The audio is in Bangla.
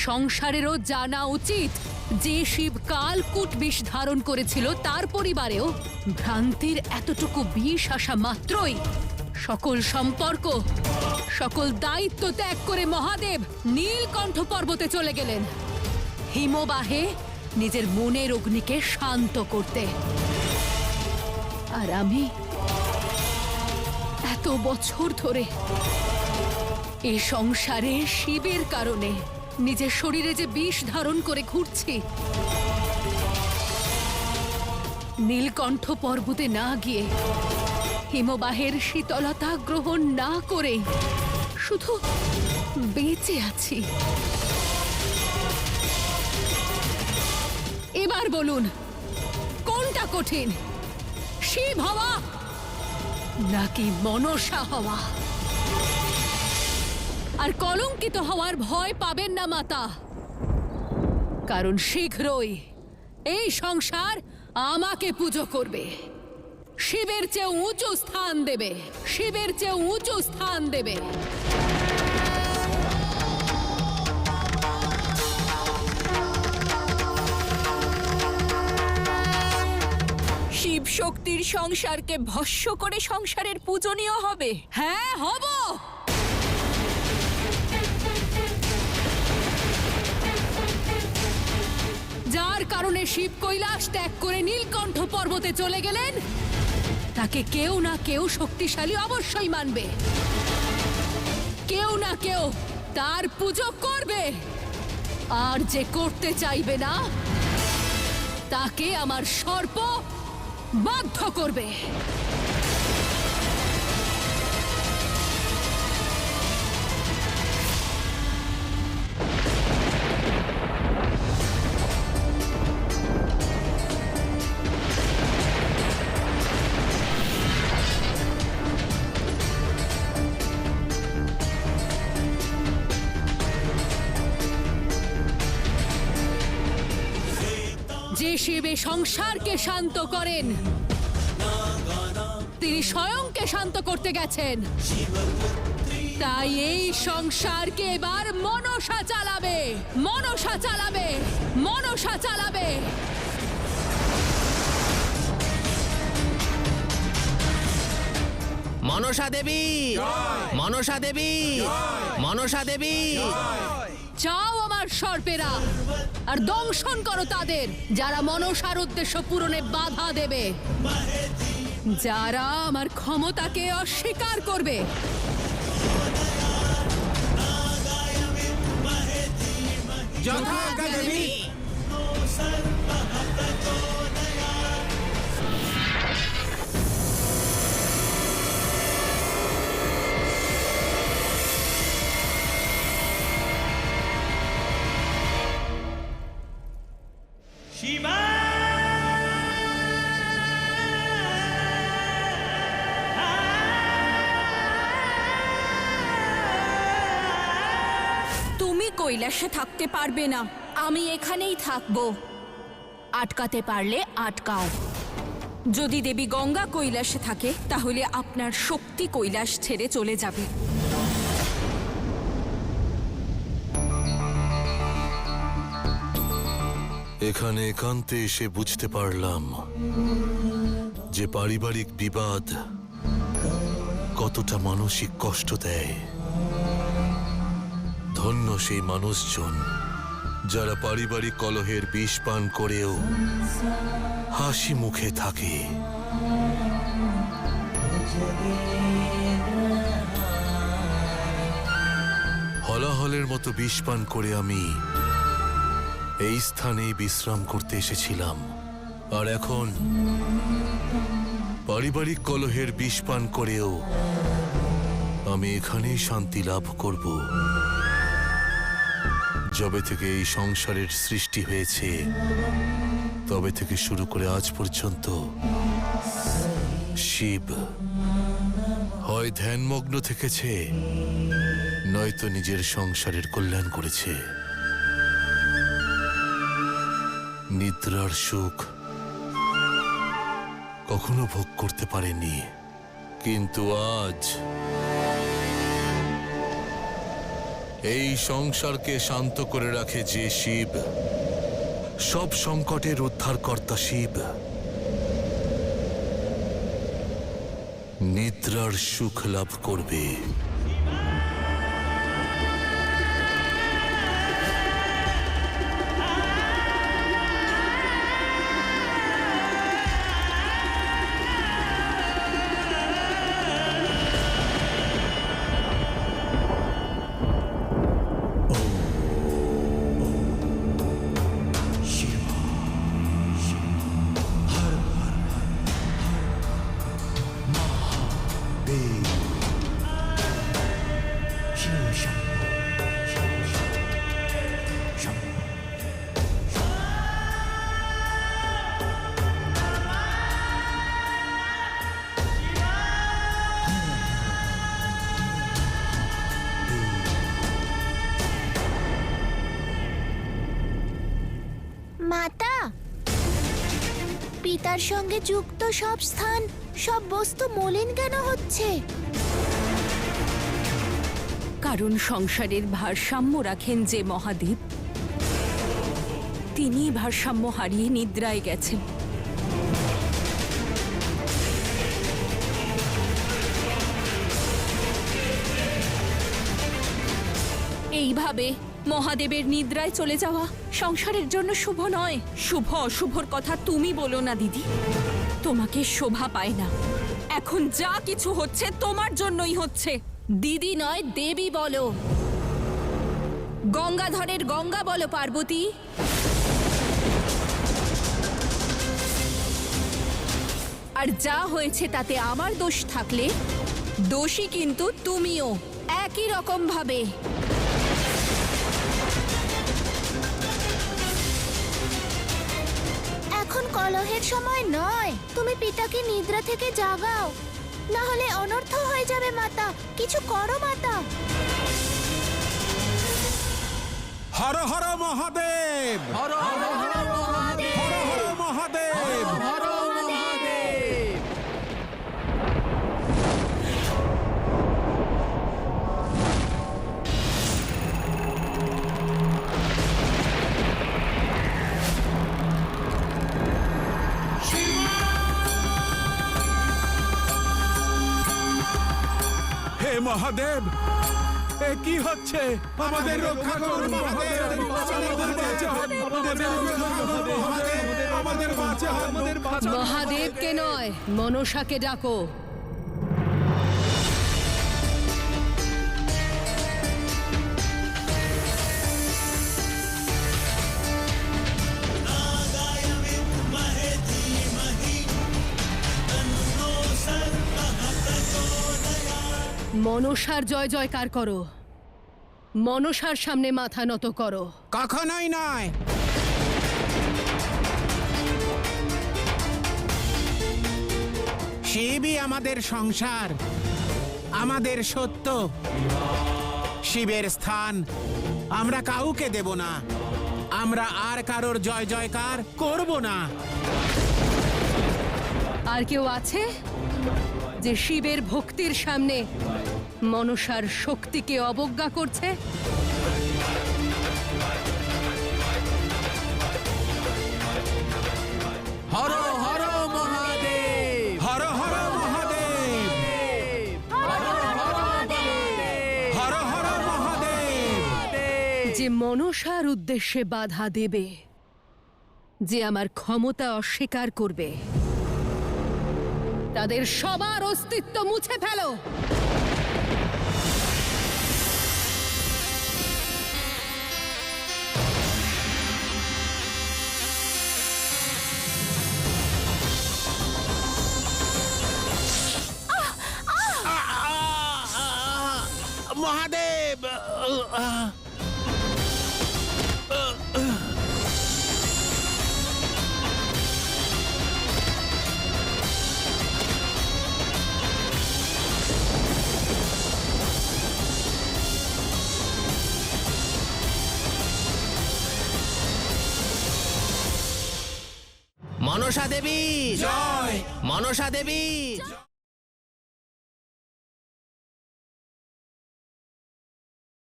সংসারেরও জানা উচিত যে শিব কালকূট বিষ ধারণ করেছিল তার পরিবারেও ভ্রান্তির এতটুকু বিষ আসা মাত্রই সকল সম্পর্ক, সকল দায়িত্ব ত্যাগ করে মহাদেব নীলকণ্ঠ পর্বতে চলে গেলেন হিমবাহে নিজের মনের অগ্নিকে শান্ত করতে। আর আমি এত বছর ধরে এ সংসারে শিবের কারণে নিজের শরীরে যে বিষ ধারণ করে ঘুরছি, নীলকণ্ঠ পর্বতে না গিয়ে হিমবাহের শীতলতা গ্রহণ না করে শুধু বেঁচে আছি। এবার বলুন কোনটা কঠিন, শিব হওয়া নাকি মনসা হওয়া? আর কলঙ্কিত হওয়ার ভয় পাবেন না মাতা, কারণ শীঘ্রই এই সংসার আমাকে পুজো করবে, শিবের চেয়ে উঁচু স্থান দেবে, শিবের চেয়ে উঁচু স্থান দেবে। শিব শক্তির সংসারকে ভস্য করে সংসারের পূজনীয় হবে। হ্যাঁ, হব। যার কারণে শিব কৈলাস ত্যাগ করে নীলকণ্ঠ পর্বতে চলে গেলেন, তাকে কেউ না কেউ শক্তিশালী অবশ্যই মানবে, কেউ না কেউ তার পুজো করবে। আর যে করতে চাইবে না, তাকে আমার সর্প বাধ্য করবে। যে শিবে সংসারকে শান্ত করেন, তিনি স্বয়ংকে শান্ত করতে গেছেন। তাই এই সংসারকে এবার মনসা চালাবে, মনসা চালাবে, মনসা চালাবে। মনসা দেবী, মনসা দেবী, মনসা দেবী। যাও আমার সর্পেরা, আর দংশন করো তাদের যারা মনসার উদ্দেশ্য পূরণে বাধা দেবে, যারা আমার ক্ষমতাকে অস্বীকার করবে। যথাজ্ঞা দেবী। তুমি কৈলাসে থাকতে পারবে না, আমি এখানেই থাকবো। আটকাতে পারলে আটকাও। যদি দেবী গঙ্গা কৈলাসে থাকে, তাহলে আপনার শক্তি কৈলাস ছেড়ে চলে যাবে। এখানে একান্তে এসে বুঝতে পারলাম যে পারিবারিক বিবাদ কতটা মানসিক কষ্ট দেয়। ধন্য সেই মানুষজন যারা পারিবারিক কলহের বিষ পান করেও হাসি মুখে থাকে। হলাহলের মতো বিষ পান করে আমি এই স্থানে বিশ্রাম করতে এসেছিলাম, আর এখন পারিবারিক কলহের বিষ পান করেও আমি এখানেই শান্তি লাভ করব। যবে থেকে এই সংসারের সৃষ্টি হয়েছে, তবে থেকে শুরু করে আজ পর্যন্ত শিব হয় ধ্যানমগ্ন থেকেছে, নয়তো নিজের সংসারের কল্যাণ করেছে। নিদ্রার সুখ কখনো ভোগ করতে পারেনি, কিন্তু আজ এই সংসারকে শান্ত করে রাখে যে শিব, সব সংকটের উদ্ধারকর্তা শিব, নিদ্রার সুখ লাভ করবে। মাতা, পিতার সঙ্গে যুক্ত সব স্থান, সব বস্তু মলিন কেন হচ্ছে? কারণ সংসারের ভারসাম্য রাখেন যে মহাদেব, তিনি ভারসাম্য হারিয়ে নিদ্রায় গেছেন। এইভাবে মহাদেবের নিদ্রায় চলে যাওয়া সংসারের জন্য শুভ নয়। শুভ অশুভর কথা তুমি বলো না দিদি, তোমাকে শোভা পায় না। এখন যা কিছু হচ্ছে তোমার জন্যই হচ্ছে। দিদি নয়, দেবী বলো। গঙ্গাধরের গঙ্গা বলো পার্বতী। আর যা হয়েছে তাতে আমার দোষ থাকলে দোষী কিন্তু তুমিও, একই রকম ভাবে। এখন কলহের সময় নয়, তুমি পিতাকে নিদ্রা থেকে জাগাও, না হলে অনর্থ হয়ে যাবে। মাতা, কিছু করো মাতা। হর হর মহাদেব, হর হর মহাদেব, হর হর মহাদেব, হর মহাদেব। হে মহাদেব, এ কি হচ্ছে? আমাদের রক্ষা করুন মহাদেব, আমাদের বাঁচান, আমাদের বাঁচান, আমাদের বাঁচান। মহাদেবকে নয়, মনসাকে ডাকো। মনসার জয় জয়কার করো, মনসার সামনে মাথা নত করো। কখনোই নয়। শিবই আমাদের সংসার, আমাদের সত্য। শিবের স্থান আমরা কাউকে দেব না। আমরা আর কারোর জয় জয়কার করব না। আর কেউ আছে যে শিবের ভক্তির সামনে মনসার শক্তিকে অবজ্ঞা করছে? হর হর মহাদেব, হর হর মহাদেব, হর হর মহাদেব। যে মনসার উদ্দেশ্যে বাধা দেবে, যে আমার ক্ষমতা অস্বীকার করবে, তাদের সবার অস্তিত্ব মুছে ফেলো। মহাদেব, মনসা দেবী জয়, মনসা দেবী।